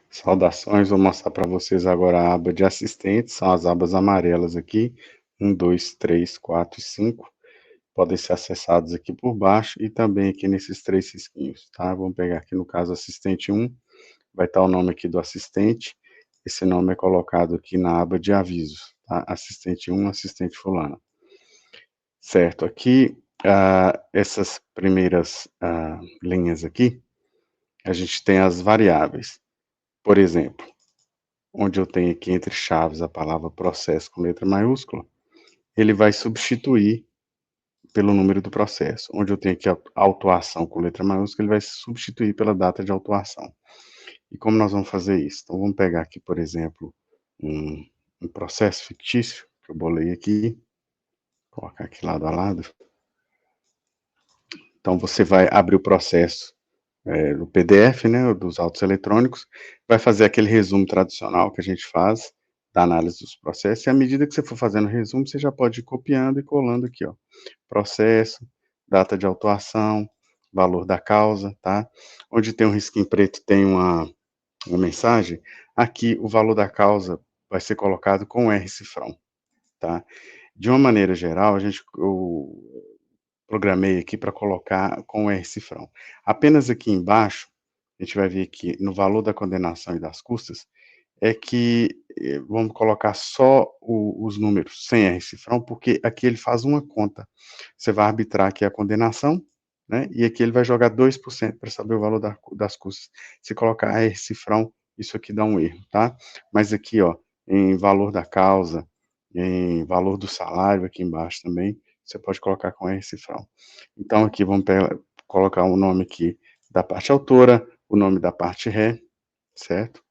Saudações, vou mostrar para vocês agora a aba de assistentes, são as abas amarelas aqui, 2, 3, 4 e 5, podem ser acessados aqui por baixo e também aqui nesses três risquinhos, tá? Vamos pegar aqui no caso assistente 1, vai estar o nome aqui do assistente, esse nome é colocado aqui na aba de avisos, tá? Assistente 1, assistente fulano. Certo, aqui, essas primeiras linhas aqui, a gente tem as variáveis, por exemplo, onde eu tenho aqui entre chaves a palavra processo com letra maiúscula, ele vai substituir pelo número do processo. Onde eu tenho aqui a autuação com letra maiúscula, ele vai substituir pela data de autuação. E como nós vamos fazer isso? Então, vamos pegar aqui, por exemplo, um processo fictício, que eu bolei aqui, colocar aqui lado a lado. Então, você vai abrir o processo no PDF, né, dos autos eletrônicos, vai fazer aquele resumo tradicional que a gente faz da análise dos processos, e à medida que você for fazendo o resumo, você já pode ir copiando e colando aqui, ó, processo, data de autuação, valor da causa, tá? Onde tem um risquinho preto tem uma mensagem, aqui o valor da causa vai ser colocado com R cifrão, tá? De uma maneira geral, eu programei aqui para colocar com o R cifrão. Apenas aqui embaixo, a gente vai ver aqui no valor da condenação e das custas, é que vamos colocar só os números sem R cifrão, porque aqui ele faz uma conta. Você vai arbitrar aqui a condenação, né? E aqui ele vai jogar 2% para saber o valor das custas. Se colocar R cifrão, isso aqui dá um erro, tá? Mas aqui, ó, em valor da causa, em valor do salário, aqui embaixo também, você pode colocar com R cifrão. Então, aqui vamos colocar o nome aqui da parte autora, o nome da parte ré, certo?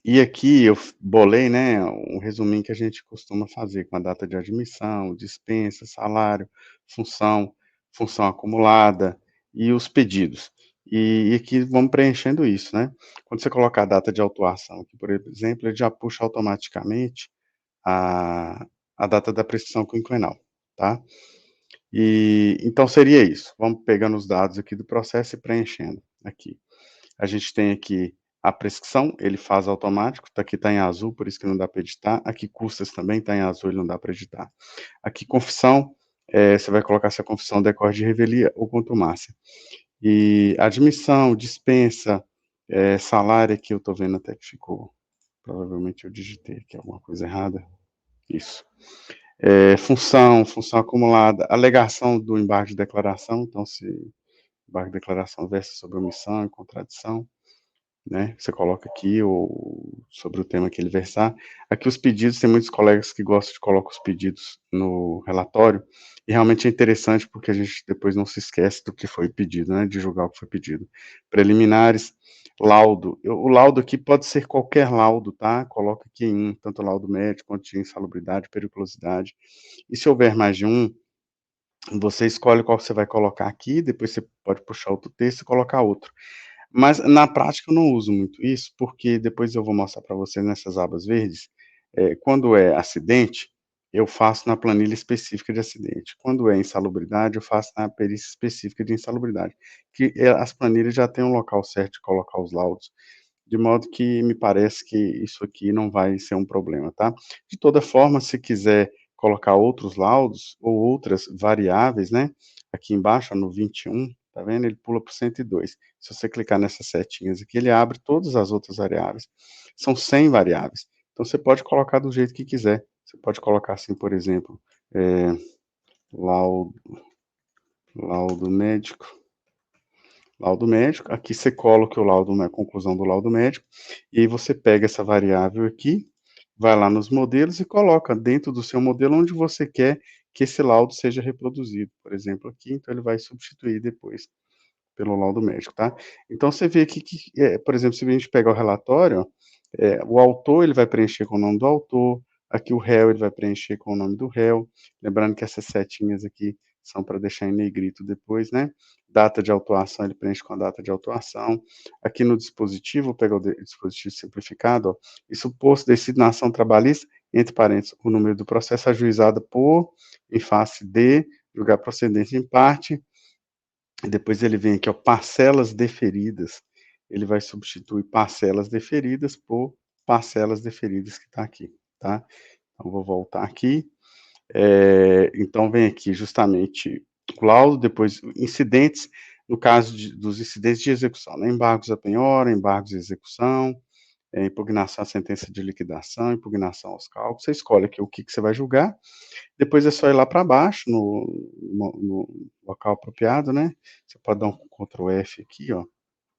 E aqui eu bolei, né, um resuminho que a gente costuma fazer com a data de admissão, dispensa, salário, função, função acumulada e os pedidos. E aqui vamos preenchendo isso, né? Quando você colocar a data de autuação aqui, por exemplo, ele já puxa automaticamente a, a data da prescrição quinquenal, tá? E então seria isso. Vamos pegando os dados aqui do processo e preenchendo aqui. A gente tem aqui a prescrição, ele faz automático, tá aqui está em azul, por isso que não dá para editar. Aqui custas também está em azul, ele não dá para editar. Aqui confissão, você vai colocar se a confissão decorre de revelia ou contumácia. E admissão, dispensa, salário aqui eu estou vendo até que ficou, provavelmente eu digitei aqui alguma coisa errada. Isso. Função acumulada, alegação do embargo de declaração, então se embargo de declaração versa sobre omissão e contradição, né, você coloca aqui sobre o tema que ele versar. Aqui os pedidos, tem muitos colegas que gostam de colocar os pedidos no relatório, e realmente é interessante porque a gente depois não se esquece do que foi pedido, né, de julgar o que foi pedido. Preliminares, laudo. O laudo aqui pode ser qualquer laudo, tá? Coloca aqui em tanto laudo médico quanto de insalubridade, periculosidade. E se houver mais de um, você escolhe qual você vai colocar aqui, depois você pode puxar outro texto e colocar outro. Mas na prática eu não uso muito isso, porque depois eu vou mostrar para você nessas abas verdes, quando é acidente, eu faço na planilha específica de acidente. Quando é insalubridade, eu faço na perícia específica de insalubridade, que as planilhas já têm um local certo de colocar os laudos, de modo que me parece que isso aqui não vai ser um problema, tá. De toda forma, se quiser colocar outros laudos ou outras variáveis, né, aqui embaixo, ó, no 21, tá vendo, ele pula para o 102. Se você clicar nessas setinhas aqui, ele abre todas as outras variáveis. São 100 variáveis, então você pode colocar do jeito que quiser. Você pode colocar assim, por exemplo, laudo laudo médico laudo médico, aqui você coloca o laudo na conclusão do laudo médico, e aí você pega essa variável aqui, vai lá nos modelos e coloca dentro do seu modelo onde você quer que esse laudo seja reproduzido. Por exemplo, aqui, então ele vai substituir depois pelo laudo médico, tá? Então você vê aqui que, por exemplo, se a gente pegar o relatório, ó, o autor ele vai preencher com o nome do autor, aqui o réu ele vai preencher com o nome do réu, lembrando que essas setinhas aqui são para deixar em negrito depois, né? Data de autuação ele preenche com a data de autuação. Aqui no dispositivo, vou pegar o dispositivo simplificado, ó, e suposto decide na ação trabalhista, entre parênteses, o número do processo ajuizado por, em face de, julgar procedente em parte, e depois ele vem aqui, ó, parcelas deferidas. ele vai substituir parcelas deferidas por parcelas deferidas que está aqui, tá. Então vou voltar aqui, então vem aqui justamente o laudo, depois incidentes, no caso dos incidentes de execução, né, embargos à penhora, embargos de execução, impugnação à sentença de liquidação, impugnação aos cálculos, você escolhe aqui o que que você vai julgar, depois é só ir lá para baixo no local apropriado, né, você pode dar um Ctrl F aqui, ó,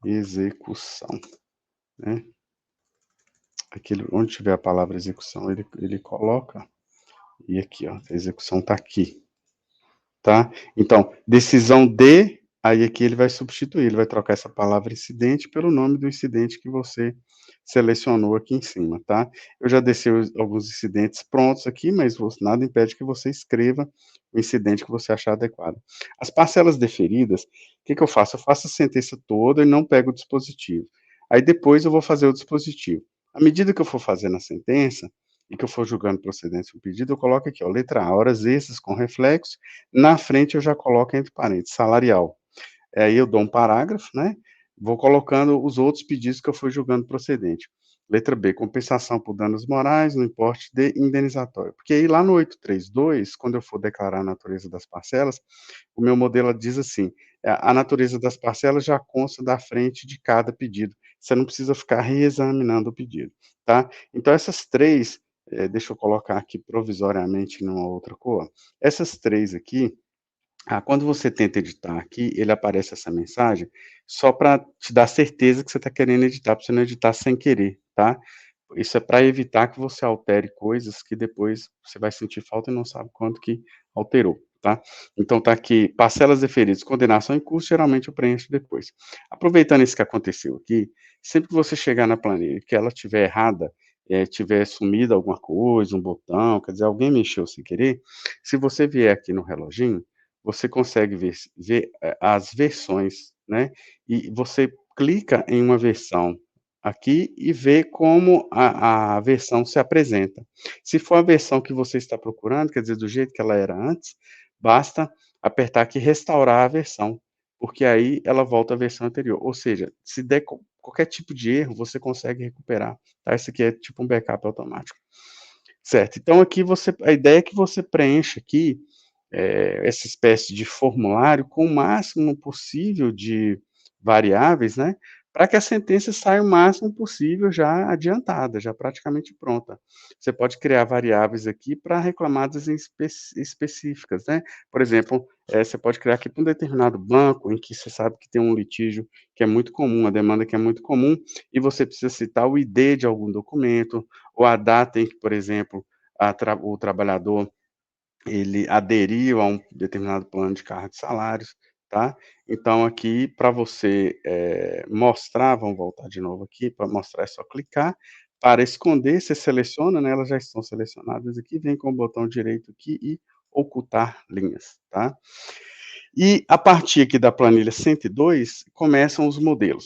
execução, né, aquele onde tiver a palavra execução ele coloca, e aqui ó, a execução está aqui, tá? Então, decisão de, aí aqui ele vai substituir, ele vai trocar essa palavra incidente pelo nome do incidente que você selecionou aqui em cima, tá? Eu já deixei alguns incidentes prontos aqui, mas nada impede que você escreva o incidente que você achar adequado. As parcelas deferidas, o que que eu faço? Eu faço a sentença toda e não pego o dispositivo. Aí depois eu vou fazer o dispositivo. À medida que eu for fazendo a sentença, e que eu for julgando procedência do pedido, eu coloco aqui, ó, letra A, horas extras com reflexo, na frente eu já coloco entre parênteses, salarial. Aí eu dou um parágrafo, né, vou colocando os outros pedidos que eu fui julgando procedente. Letra B, compensação por danos morais no importe de indenizatório. Porque aí lá no 832, quando eu for declarar a natureza das parcelas, o meu modelo diz assim, a natureza das parcelas já consta da frente de cada pedido. Você não precisa ficar reexaminando o pedido, tá? Então essas três, deixa eu colocar aqui provisoriamente numa outra cor. Essas três aqui, quando você tenta editar aqui, ele aparece essa mensagem só para te dar certeza que você está querendo editar, para você não editar sem querer, tá? Isso é para evitar que você altere coisas que depois você vai sentir falta e não sabe quanto que alterou, tá? Então tá aqui, parcelas deferidas, condenação em curso, geralmente eu preencho depois. Aproveitando isso que aconteceu aqui, sempre que você chegar na planilha que ela estiver errada, tiver sumido alguma coisa, um botão, quer dizer, alguém mexeu sem querer, se você vier aqui no reloginho, você consegue ver as versões, né, e você clica em uma versão aqui e vê como a versão se apresenta. Se for a versão que você está procurando, quer dizer, do jeito que ela era antes, basta apertar aqui restaurar a versão, porque aí ela volta à versão anterior. Ou seja, se der qualquer tipo de erro, você consegue recuperar, tá? Isso aqui é tipo um backup automático. Certo, então aqui a ideia é que você preencha aqui, essa espécie de formulário com o máximo possível de variáveis, né, para que a sentença saia o máximo possível já adiantada, já praticamente pronta. Você pode criar variáveis aqui para reclamadas em específicas, né. Por exemplo, você pode criar aqui para um determinado banco em que você sabe que tem um litígio que é muito comum, uma demanda que é muito comum, e você precisa citar o ID de algum documento, ou a data em que, por exemplo, o trabalhador ele aderiu a um determinado plano de carga de salários, tá. Então aqui para você, mostrar, vamos voltar de novo aqui, para mostrar é só clicar, para esconder você seleciona, né, elas já estão selecionadas aqui, vem com o botão direito aqui e ocultar linhas, tá. E a partir aqui da planilha 102, começam os modelos.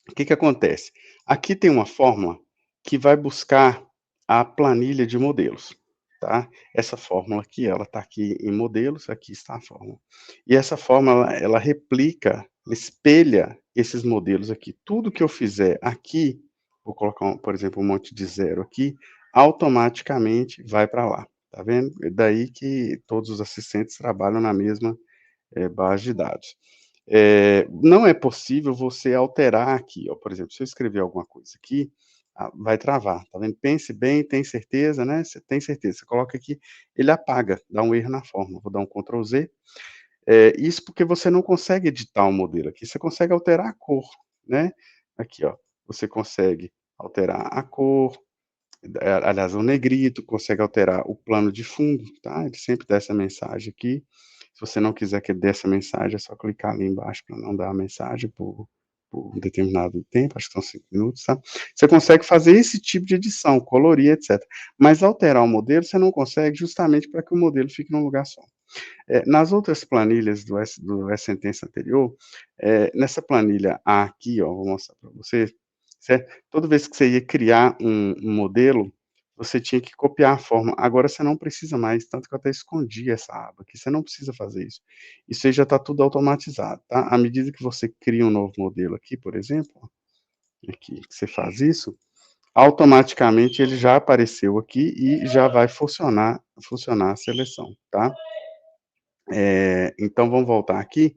O que que acontece? Aqui tem uma fórmula que vai buscar a planilha de modelos, tá. Essa fórmula aqui, ela está aqui em modelos, aqui está a fórmula. E essa fórmula, ela replica, espelha esses modelos aqui. Tudo que eu fizer aqui, vou colocar por exemplo, um monte de zero aqui, automaticamente vai para lá, tá vendo? É daí que todos os assistentes trabalham na mesma, base de dados. Não é possível você alterar aqui, ó, por exemplo, se eu escrever alguma coisa aqui, vai travar, tá vendo? Pense bem, tem certeza, né, você tem certeza, você coloca aqui, ele apaga, dá um erro na fórmula, vou dar um Ctrl Z, isso porque você não consegue editar o modelo aqui, você consegue alterar a cor, né, aqui ó, você consegue alterar a cor, aliás, o negrito, consegue alterar o plano de fundo, tá, ele sempre dá essa mensagem aqui. Se você não quiser que ele dê essa mensagem, é só clicar ali embaixo para não dar a mensagem por um determinado tempo, acho que são 5 minutos, tá. Você consegue fazer esse tipo de edição, colorir, etcétera. Mas alterar o modelo, você não consegue, justamente para que o modelo fique num lugar só. Nas outras planilhas do sentença anterior, nessa planilha A aqui, ó, vou mostrar para você, certo? Toda vez que você ia criar um modelo, você tinha que copiar a forma. Agora você não precisa mais, tanto que eu até escondi essa aba aqui, você não precisa fazer isso. Isso aí já está tudo automatizado, tá? À medida que você cria um novo modelo aqui, por exemplo, aqui, que você faz isso, automaticamente ele já apareceu aqui e já vai funcionar a seleção, tá? Então vamos voltar aqui,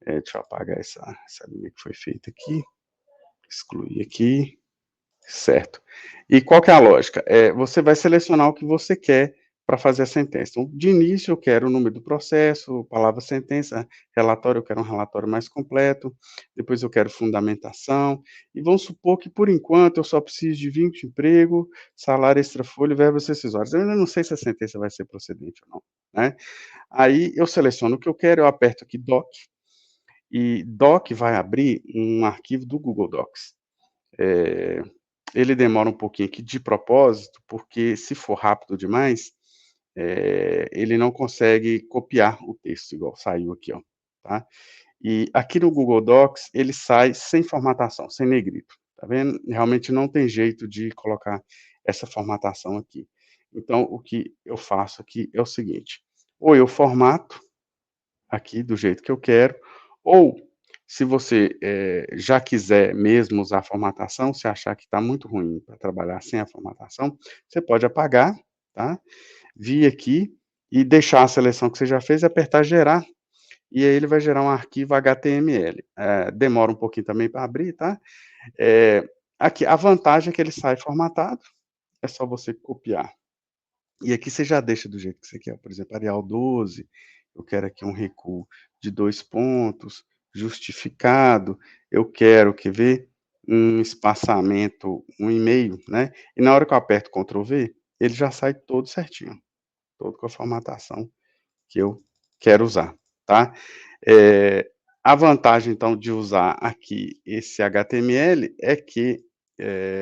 deixa eu apagar essa linha que foi feita aqui, excluir aqui, certo. E qual que é a lógica? Você vai selecionar o que você quer para fazer a sentença. Então, de início, eu quero o número do processo, palavra sentença, relatório, eu quero um relatório mais completo, depois eu quero fundamentação, e vamos supor que, por enquanto, eu só preciso de vínculo de emprego, salário extra-folha e verbas rescisórias. Eu ainda não sei se a sentença vai ser procedente ou não, né? Aí eu seleciono o que eu quero, eu aperto aqui Doc, e Doc vai abrir um arquivo do Google Docs. Eh, Ele demora um pouquinho aqui de propósito, porque se for rápido demais, ele não consegue copiar o texto, igual saiu aqui, ó, tá. E aqui no Google Docs, ele sai sem formatação, sem negrito, tá vendo? Realmente não tem jeito de colocar essa formatação aqui. Então o que eu faço aqui é o seguinte, ou eu formato aqui do jeito que eu quero, ou se você, já quiser mesmo usar a formatação, se achar que está muito ruim para trabalhar sem a formatação, você pode apagar, tá, vir aqui e deixar a seleção que você já fez e apertar gerar, e aí ele vai gerar um arquivo HTML. Demora um pouquinho também para abrir, tá. Aqui, a vantagem é que ele sai formatado, é só você copiar e aqui você já deixa do jeito que você quer, por exemplo, Arial 12, eu quero aqui um recuo de 2 pontos, justificado, eu quero, quer ver? Um espaçamento 1,5, né, e na hora que eu aperto Ctrl V, ele já sai todo certinho, todo com a formatação que eu quero usar, tá. Eh, a vantagem então de usar aqui esse HTML é que,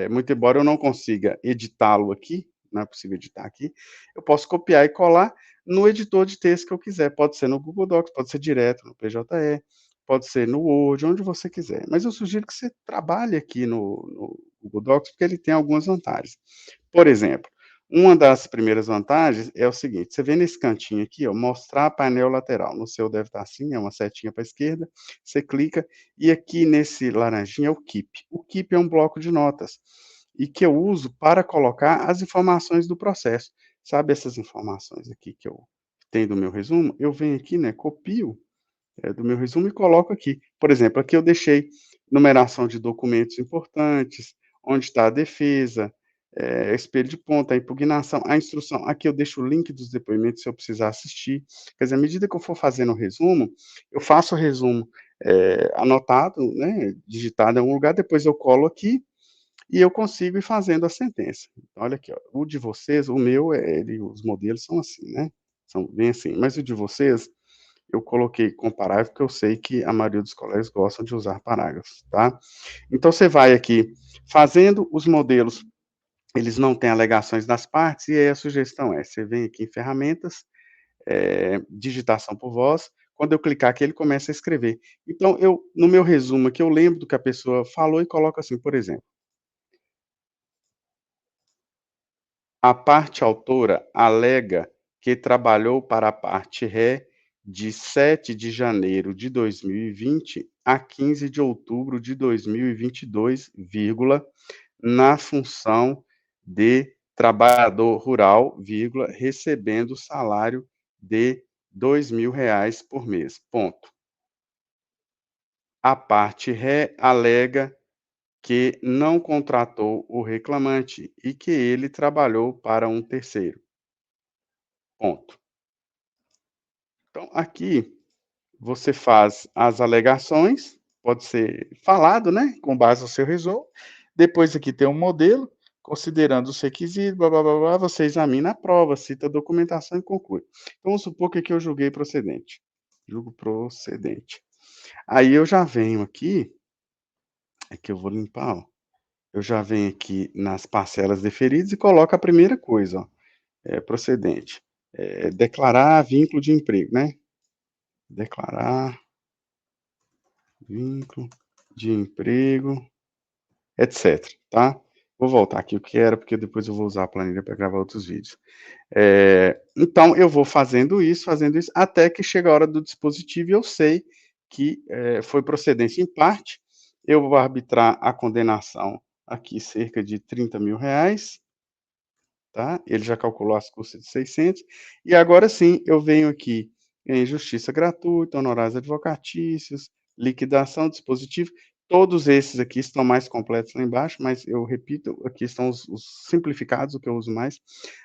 muito embora eu não consiga editá-lo aqui, não é possível editar aqui, eu posso copiar e colar no editor de texto que eu quiser, pode ser no Google Docs, pode ser direto no PJE, pode ser no Word, onde você quiser, mas eu sugiro que você trabalhe aqui no Google Docs, porque ele tem algumas vantagens. Por exemplo, uma das primeiras vantagens é o seguinte, você vê nesse cantinho aqui, ó, mostrar painel lateral, no seu deve estar assim, é uma setinha para a esquerda, você clica, e aqui nesse laranjinha é o Keep. O Keep é um bloco de notas, e que eu uso para colocar as informações do processo. Sabe essas informações aqui que eu tenho do meu resumo? Eu venho aqui, né, copio do meu resumo e coloco aqui. Por exemplo, aqui eu deixei numeração de documentos importantes, onde está a defesa, espelho de ponta, a impugnação, a instrução. Aqui eu deixo o link dos depoimentos se eu precisar assistir. Quer dizer, à medida que eu for fazendo o resumo, eu faço o resumo anotado, né, digitado em algum lugar, depois eu colo aqui e eu consigo ir fazendo a sentença. Então, olha aqui, ó, o de vocês, o meu, os modelos são assim, né? São bem assim, mas o de vocês, eu coloquei comparável, porque eu sei que a maioria dos colegas gostam de usar parágrafos, tá? Então você vai aqui fazendo os modelos, eles não têm alegações das partes, e aí a sugestão é, você vem aqui em ferramentas, digitação por voz, quando eu clicar aqui ele começa a escrever. Então eu, no meu resumo aqui, eu lembro do que a pessoa falou e coloco assim, por exemplo, a parte autora alega que trabalhou para a parte ré de 7 de janeiro de 2020 a 15 de outubro de 2022, vírgula, na função de trabalhador rural, vírgula, recebendo salário de R$ 2.000 por mês, ponto. A parte ré alega que não contratou o reclamante e que ele trabalhou para um terceiro, ponto. Então, aqui você faz as alegações, pode ser falado, né, com base no seu resumo. Depois aqui tem um modelo, considerando os requisitos, blá blá blá blá, você examina a prova, cita a documentação e conclui. Então, vamos supor que aqui eu julguei procedente. Julgo procedente. Aí eu já venho aqui, aqui eu vou limpar, ó. Eu já venho aqui nas parcelas deferidas e coloco a primeira coisa, ó, procedente. Declarar vínculo de emprego, né? Declarar vínculo de emprego, etc, tá. Vou voltar aqui o que era, porque depois eu vou usar a planilha para gravar outros vídeos. Então eu vou fazendo isso, até que chega a hora do dispositivo e eu sei que, foi procedência em parte, eu vou arbitrar a condenação aqui cerca de R$ 30.000. Tá? Ele já calculou as custas de 600, e agora sim eu venho aqui em justiça gratuita, honorários advocatícios, liquidação, dispositivo, todos esses aqui estão mais completos lá embaixo, mas eu repito, aqui estão os simplificados, o que eu uso mais.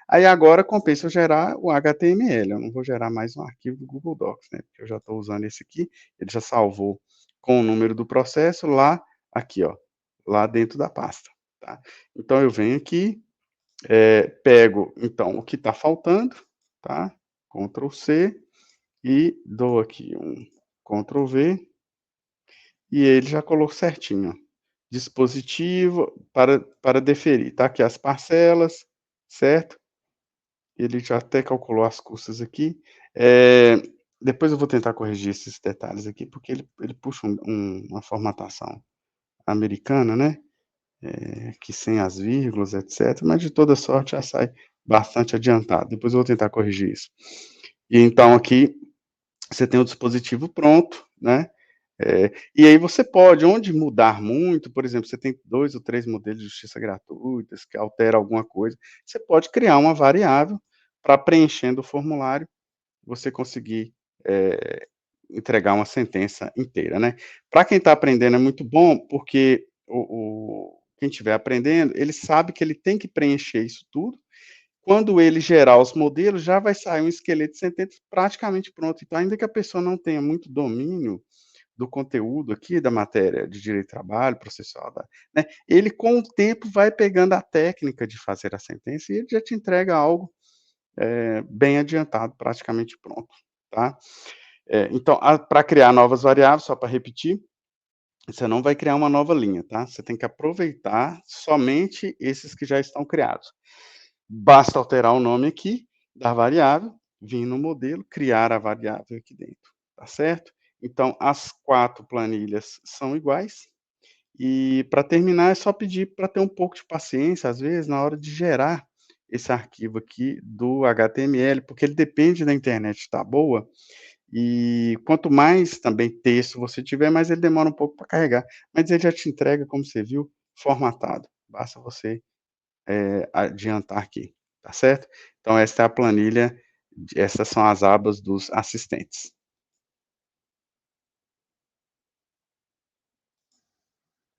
Aí agora compensa eu gerar o HTML, eu não vou gerar mais um arquivo do Google Docs, né, porque eu já estou usando esse aqui, ele já salvou com o número do processo lá, aqui ó, lá dentro da pasta, tá? Então eu venho aqui, pego então o que está faltando, tá? Ctrl C e dou aqui um Ctrl V e ele já colocou certinho, ó. Dispositivo para deferir, tá aqui as parcelas, certo? Ele já até calculou as custas aqui. Depois eu vou tentar corrigir esses detalhes aqui, porque ele puxa uma formatação americana, né? Que sem as vírgulas, etc. Mas de toda sorte já sai bastante adiantado. Depois eu vou tentar corrigir isso. E então aqui você tem o dispositivo pronto, né? E aí você pode, onde mudar muito, por exemplo, você tem 2 ou 3 modelos de justiça gratuitas que altera alguma coisa, você pode criar uma variável para preenchendo o formulário, você conseguir, entregar uma sentença inteira, né. Para quem está aprendendo é muito bom, porque quem estiver aprendendo, ele sabe que ele tem que preencher isso tudo, quando ele gerar os modelos, já vai sair um esqueleto de sentença praticamente pronto. Então, ainda que a pessoa não tenha muito domínio do conteúdo aqui da matéria de direito do trabalho, processual, né, ele com o tempo vai pegando a técnica de fazer a sentença e ele já te entrega algo, bem adiantado, praticamente pronto, tá. Então, para criar novas variáveis, só para repetir, você não vai criar uma nova linha, tá. Você tem que aproveitar somente esses que já estão criados. Basta alterar o nome aqui da variável, vir no modelo, criar a variável aqui dentro, tá certo? Então, as 4 planilhas são iguais, e para terminar é só pedir para ter um pouco de paciência, às vezes, na hora de gerar esse arquivo aqui do HTML, porque ele depende da internet estar boa, e quanto mais também texto você tiver, mais ele demora um pouco para carregar, mas ele já te entrega, como você viu, formatado. Basta você adiantar aqui, tá certo? Então essa é a planilha, essas são as abas dos assistentes.